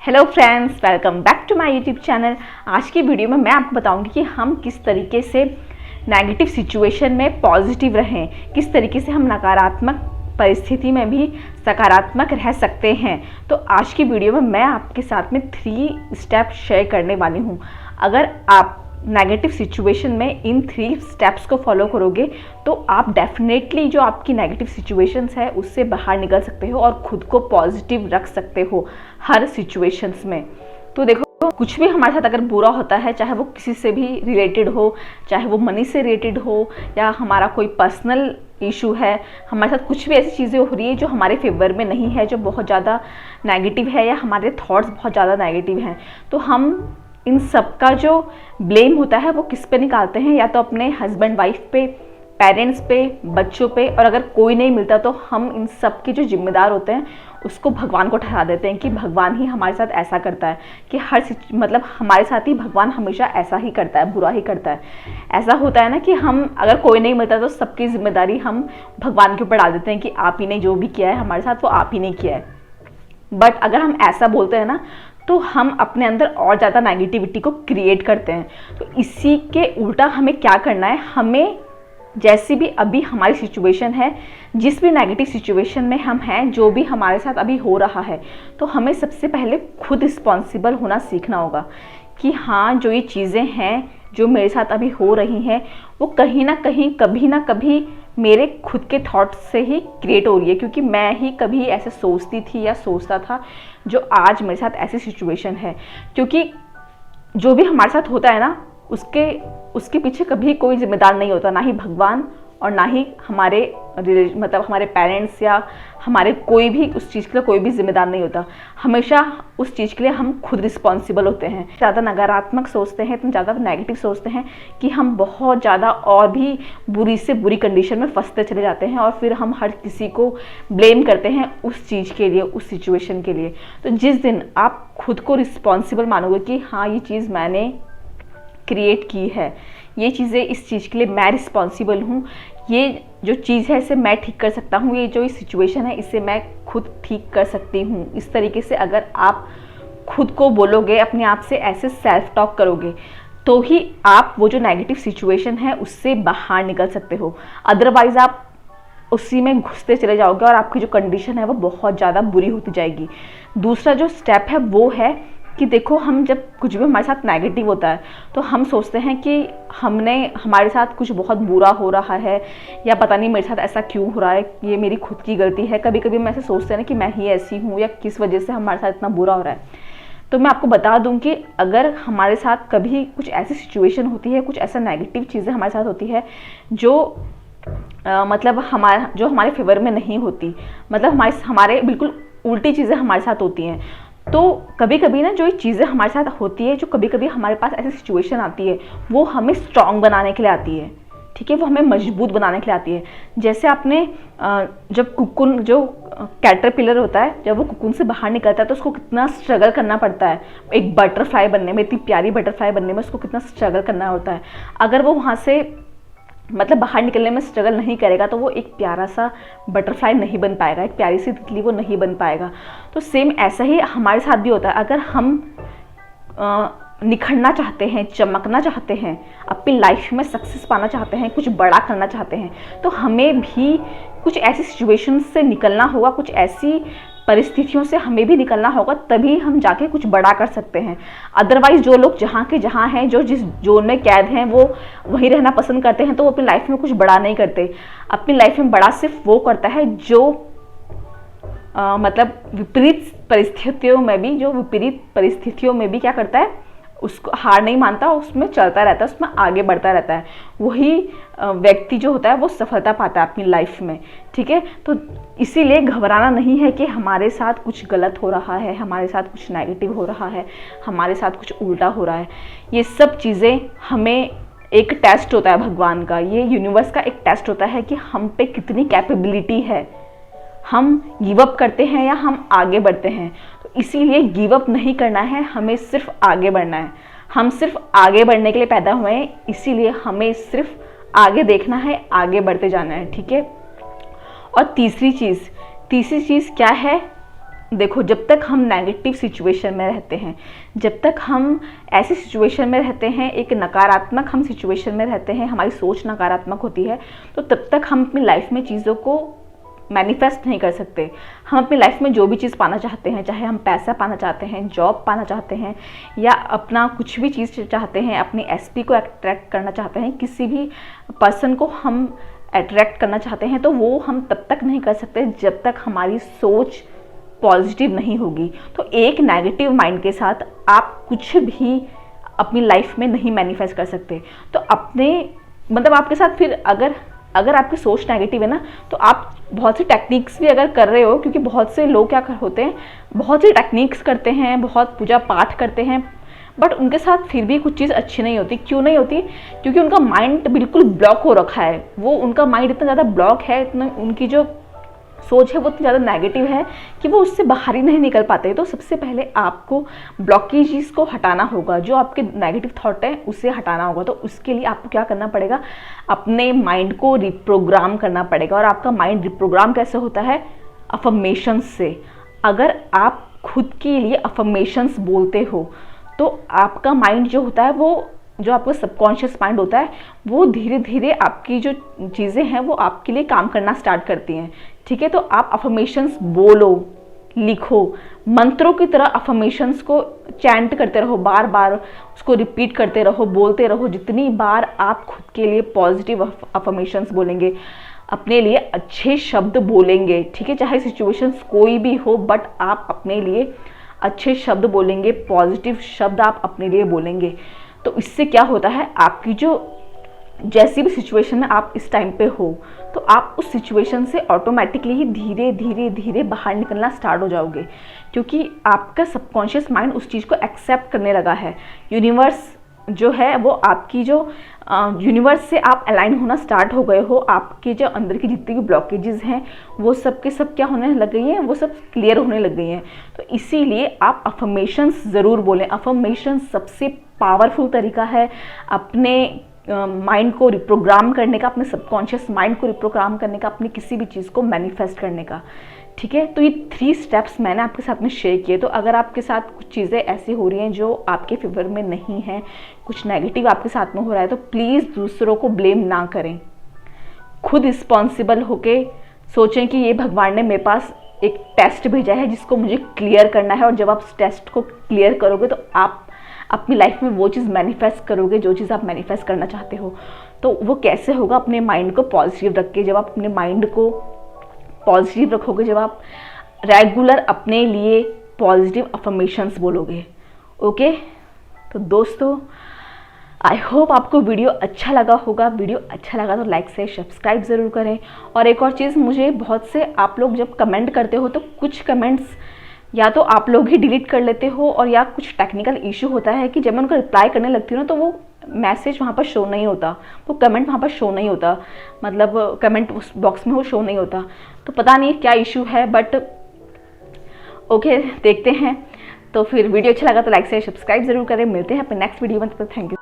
Hello friends, welcome back to my YouTube channel. आज की video में मैं आपको बताऊंगी कि हम किस तरीके से नेगेटिव सिचुएशन में पॉजिटिव रहें, किस तरीके से हम नकारात्मक परिस्थिति में भी सकारात्मक रह सकते हैं। तो आज की वीडियो में मैं आपके साथ में 3 स्टेप शेयर करने वाली हूँ। अगर आप नेगेटिव सिचुएशन में इन 3 स्टेप्स को फॉलो करोगे तो आप डेफिनेटली जो आपकी नेगेटिव सिचुएशंस है उससे बाहर निकल सकते हो और खुद को पॉजिटिव रख सकते हो हर सिचुएशंस में। तो देखो, कुछ भी हमारे साथ अगर बुरा होता है, चाहे वो किसी से भी रिलेटेड हो, चाहे वो मनी से रिलेटेड हो या हमारा कोई पर्सनल इशू है, हमारे साथ कुछ भी ऐसी चीज़ें हो रही है जो हमारे फेवर में नहीं है, जो बहुत ज़्यादा नेगेटिव है या हमारे थॉट्स बहुत ज़्यादा नेगेटिव हैं, तो हम इन सब का जो ब्लेम होता है वो किस पे निकालते हैं? या तो अपने हस्बैंड वाइफ पे, पेरेंट्स पे, बच्चों पे, और अगर कोई नहीं मिलता तो हम इन सब के जो जिम्मेदार होते हैं उसको भगवान को ठहरा देते हैं कि भगवान ही हमारे साथ ऐसा करता है, कि मतलब हमारे साथ ही भगवान हमेशा ऐसा ही करता है, बुरा ही करता है। ऐसा होता है ना कि हम अगर कोई नहीं मिलता तो सबकी जिम्मेदारी हम भगवान के ऊपर डाल देते हैं कि आप ही ने जो भी किया है हमारे साथ वो आप ही ने किया है। बट अगर हम ऐसा बोलते हैं ना तो हम अपने अंदर और ज़्यादा नेगेटिविटी को क्रिएट करते हैं। तो इसी के उल्टा हमें क्या करना है, हमें जैसी भी अभी हमारी सिचुएशन है, जिस भी नेगेटिव सिचुएशन में हम हैं, जो भी हमारे साथ अभी हो रहा है, तो हमें सबसे पहले खुद रिस्पॉन्सिबल होना सीखना होगा कि हाँ, जो ये चीज़ें हैं जो मेरे साथ अभी हो रही हैं वो कहीं ना कहीं, कभी ना कभी मेरे खुद के थॉट्स से ही क्रिएट हो रही है, क्योंकि मैं ही कभी ऐसे सोचती थी या सोचता था जो आज मेरे साथ ऐसी सिचुएशन है। क्योंकि जो भी हमारे साथ होता है ना उसके पीछे कभी कोई जिम्मेदार नहीं होता, ना ही भगवान और ना ही हमारे हमारे पेरेंट्स या हमारे कोई भी उस चीज़ के लिए कोई भी जिम्मेदार नहीं होता। हमेशा उस चीज़ के लिए हम खुद रिस्पॉन्सिबल होते हैं। ज़्यादा नकारात्मक सोचते हैं, इतना ज़्यादा नेगेटिव सोचते हैं कि हम बहुत ज़्यादा और भी बुरी से बुरी कंडीशन में फंसते चले जाते हैं और फिर हम हर किसी को ब्लेम करते हैं उस चीज़ के लिए, उस सिचुएशन के लिए। तो जिस दिन आप खुद को रिस्पॉन्सिबल मानोगे कि हाँ, ये चीज़ मैंने क्रिएट की है, ये चीज़ें, इस चीज़ के लिए मैं रिस्पॉन्सिबल हूँ, ये जो चीज़ है इसे मैं ठीक कर सकता हूँ, ये जो इस सिचुएशन है इसे मैं खुद ठीक कर सकती हूँ, इस तरीके से अगर आप खुद को बोलोगे, अपने आप से ऐसे सेल्फ टॉक करोगे, तो ही आप वो जो नेगेटिव सिचुएशन है उससे बाहर निकल सकते हो। अदरवाइज़ आप उसी में घुसते चले जाओगे और आपकी जो कंडीशन है वो बहुत ज़्यादा बुरी होती जाएगी। दूसरा जो स्टेप है वो है कि देखो, हम जब कुछ भी हमारे साथ नेगेटिव होता है तो हम सोचते हैं कि हमारे साथ कुछ बहुत बुरा हो रहा है या पता नहीं मेरे साथ ऐसा क्यों हो रहा है, ये मेरी खुद की गलती है। कभी कभी हम ऐसे सोचते हैं ना कि मैं ही ऐसी हूँ या किस वजह से हमारे साथ इतना बुरा हो रहा है। तो मैं आपको बता दूं कि अगर हमारे साथ कभी कुछ ऐसी सिचुएशन होती है, कुछ ऐसा नेगेटिव चीज़ें हमारे साथ होती है जो जो हमारे फेवर में नहीं होती, मतलब हमारे बिल्कुल उल्टी चीज़ें हमारे साथ होती हैं, तो कभी कभी ना जो ये चीज़ें हमारे साथ होती है, जो कभी कभी हमारे पास ऐसी सिचुएशन आती है, वो हमें स्ट्रॉन्ग बनाने के लिए आती है। ठीक है, वो हमें मजबूत बनाने के लिए आती है। जैसे आपने जब कुकुन, जो कैटरपिलर होता है, जब वो कुकुन से बाहर निकलता है तो उसको कितना स्ट्रगल करना पड़ता है एक बटरफ्लाई बनने में, इतनी प्यारी बटरफ्लाई बनने में उसको कितना स्ट्रगल करना होता है। अगर वो वहाँ से बाहर निकलने में स्ट्रगल नहीं करेगा तो वो एक प्यारा सा बटरफ्लाई नहीं बन पाएगा, एक प्यारी सी तितली वो नहीं बन पाएगा। तो सेम ऐसा ही हमारे साथ भी होता है। अगर हम निखरना चाहते हैं, चमकना चाहते हैं, अपनी लाइफ में सक्सेस पाना चाहते हैं, कुछ बड़ा करना चाहते हैं, तो हमें भी कुछ ऐसी सिचुएशन से निकलना होगा, कुछ ऐसी परिस्थितियों से हमें भी निकलना होगा, तभी हम जाके कुछ बड़ा कर सकते हैं। अदरवाइज जो लोग जहाँ के जहाँ हैं, जो जिस जोन में कैद हैं, वो वहीं रहना पसंद करते हैं, तो वो अपनी लाइफ में कुछ बड़ा नहीं करते। अपनी लाइफ में बड़ा सिर्फ वो करता है जो विपरीत परिस्थितियों में भी क्या करता है, उसको हार नहीं मानता, उसमें चलता रहता है, उसमें आगे बढ़ता रहता है। वही व्यक्ति जो होता है वो सफलता पाता है अपनी लाइफ में। ठीक है, तो इसीलिए घबराना नहीं है कि हमारे साथ कुछ गलत हो रहा है, हमारे साथ कुछ नेगेटिव हो रहा है, हमारे साथ कुछ उल्टा हो रहा है। ये सब चीज़ें हमें एक टेस्ट होता है भगवान का, ये यूनिवर्स का एक टेस्ट होता है कि हम पे कितनी कैपेबिलिटी है, हम गिव अप करते हैं या हम आगे बढ़ते हैं। तो इसीलिए गिव अप नहीं करना है, हमें सिर्फ आगे बढ़ना है। हम सिर्फ आगे बढ़ने के लिए पैदा हुए हैं, इसीलिए हमें सिर्फ आगे देखना है, आगे बढ़ते जाना है। ठीक है, और तीसरी चीज़ क्या है, देखो, जब तक हम नेगेटिव सिचुएशन में रहते हैं, जब तक हम ऐसी सिचुएशन में रहते हैं, एक नकारात्मक हम सिचुएशन में रहते हैं, हमारी सोच नकारात्मक होती है, तो तब तक हम अपनी लाइफ में चीज़ों को मैनिफेस्ट नहीं कर सकते। हम अपनी लाइफ में जो भी चीज़ पाना चाहते हैं, चाहे हम पैसा पाना चाहते हैं, जॉब पाना चाहते हैं, या अपना कुछ भी चीज़ चाहते हैं, अपनी एसपी को अट्रैक्ट करना चाहते हैं, किसी भी पर्सन को हम अट्रैक्ट करना चाहते हैं, तो वो हम तब तक नहीं कर सकते जब तक हमारी सोच पॉजिटिव नहीं होगी। तो एक नेगेटिव माइंड के साथ आप कुछ भी अपनी लाइफ में नहीं मैनिफेस्ट कर सकते। तो अपने मतलब आपके साथ फिर अगर आपकी सोच नेगेटिव है ना, तो आप बहुत सी टेक्निक्स भी अगर कर रहे हो, क्योंकि बहुत से लोग क्या होते हैं, बहुत सी टेक्निक्स करते हैं, बहुत पूजा पाठ करते हैं, बट उनके साथ फिर भी कुछ चीज़ अच्छी नहीं होती। क्यों नहीं होती? क्योंकि उनका माइंड बिल्कुल ब्लॉक हो रखा है। वो उनका माइंड इतना ज़्यादा ब्लॉक है, इतना उनकी जो सोच है वो इतनी ज़्यादा नेगेटिव है कि वो उससे बाहर ही नहीं निकल पाते। तो सबसे पहले आपको ब्लॉकेजेस को हटाना होगा, जो आपके नेगेटिव थॉट है उसे हटाना होगा। तो उसके लिए आपको क्या करना पड़ेगा, अपने माइंड को रिप्रोग्राम करना पड़ेगा। और आपका माइंड रिप्रोग्राम कैसे होता है? अफर्मेशंस से। अगर आप खुद के लिए अफर्मेशंस बोलते हो तो आपका माइंड जो होता है, वो जो आपका सबकॉन्शियस माइंड होता है, वो धीरे धीरे आपकी जो चीज़ें हैं वो आपके लिए काम करना स्टार्ट करती हैं। ठीक है, तो आप अफर्मेशंस बोलो, लिखो, मंत्रों की तरह अफर्मेशंस को चैंट करते रहो, बार बार उसको रिपीट करते रहो, बोलते रहो। जितनी बार आप खुद के लिए पॉजिटिव अफर्मेशंस बोलेंगे, अपने लिए अच्छे शब्द बोलेंगे, ठीक है, चाहे सिचुएशंस कोई भी हो, बट आप अपने लिए अच्छे शब्द बोलेंगे, पॉजिटिव शब्द आप अपने लिए बोलेंगे, तो इससे क्या होता है, आपकी जो जैसी भी सिचुएशन में आप इस टाइम पे हो, तो आप उस सिचुएशन से ऑटोमेटिकली ही धीरे धीरे धीरे बाहर निकलना स्टार्ट हो जाओगे, क्योंकि आपका सबकॉन्शियस माइंड उस चीज़ को एक्सेप्ट करने लगा है। यूनिवर्स जो है वो आपकी जो यूनिवर्स से आप अलाइन होना स्टार्ट हो गए हो। आपके जो अंदर की जितनी भी ब्लॉकेजेस हैं वो सब के सब क्या होने लग गई हैं, वो सब क्लियर होने लग गई हैं। तो इसीलिए आप अफर्मेशंस ज़रूर बोलें। अफर्मेशंस सबसे पावरफुल तरीका है अपने माइंड को रिप्रोग्राम करने का, अपने सबकॉन्शियस माइंड को रिप्रोग्राम करने का, अपनी किसी भी चीज़ को मैनिफेस्ट करने का। ठीक है, तो ये 3 स्टेप्स मैंने आपके साथ में शेयर किए। तो अगर आपके साथ कुछ चीज़ें ऐसी हो रही हैं जो आपके फेवर में नहीं हैं, कुछ नेगेटिव आपके साथ में हो रहा है, तो प्लीज़ दूसरों को ब्लेम ना करें। खुद रिस्पॉन्सिबल होके सोचें कि ये भगवान ने मेरे पास एक टेस्ट भेजा है जिसको मुझे क्लियर करना है, और जब आप उस टेस्ट को क्लियर करोगे तो आप अपनी लाइफ में वो चीज़ मैनिफेस्ट करोगे जो चीज़ आप मैनिफेस्ट करना चाहते हो। तो वो कैसे होगा? अपने माइंड को पॉजिटिव रख के। जब आप अपने माइंड को पॉजिटिव रखोगे, जब आप रेगुलर अपने लिए पॉजिटिव अफर्मेशंस बोलोगे। ओके, तो दोस्तों आई होप आपको वीडियो अच्छा लगा होगा। वीडियो अच्छा लगा तो लाइक से सब्सक्राइब ज़रूर करें। और एक और चीज़, मुझे बहुत से आप लोग जब कमेंट करते हो तो कुछ कमेंट्स या तो आप लोग ही डिलीट कर लेते हो, और या कुछ टेक्निकल इशू होता है कि जब मैं उनको रिप्लाई करने लगती हूँ ना, तो वो मैसेज वहाँ पर शो नहीं होता, वो कमेंट वहाँ पर शो नहीं होता, मतलब कमेंट उस बॉक्स में वो शो नहीं होता। तो पता नहीं क्या इशू है, बट ओके, देखते हैं। तो फिर वीडियो अच्छा लगा तो लाइक से सब्सक्राइब ज़रूर करें। मिलते हैं अपने नेक्स्ट वीडियो में, तब तक थैंक यू।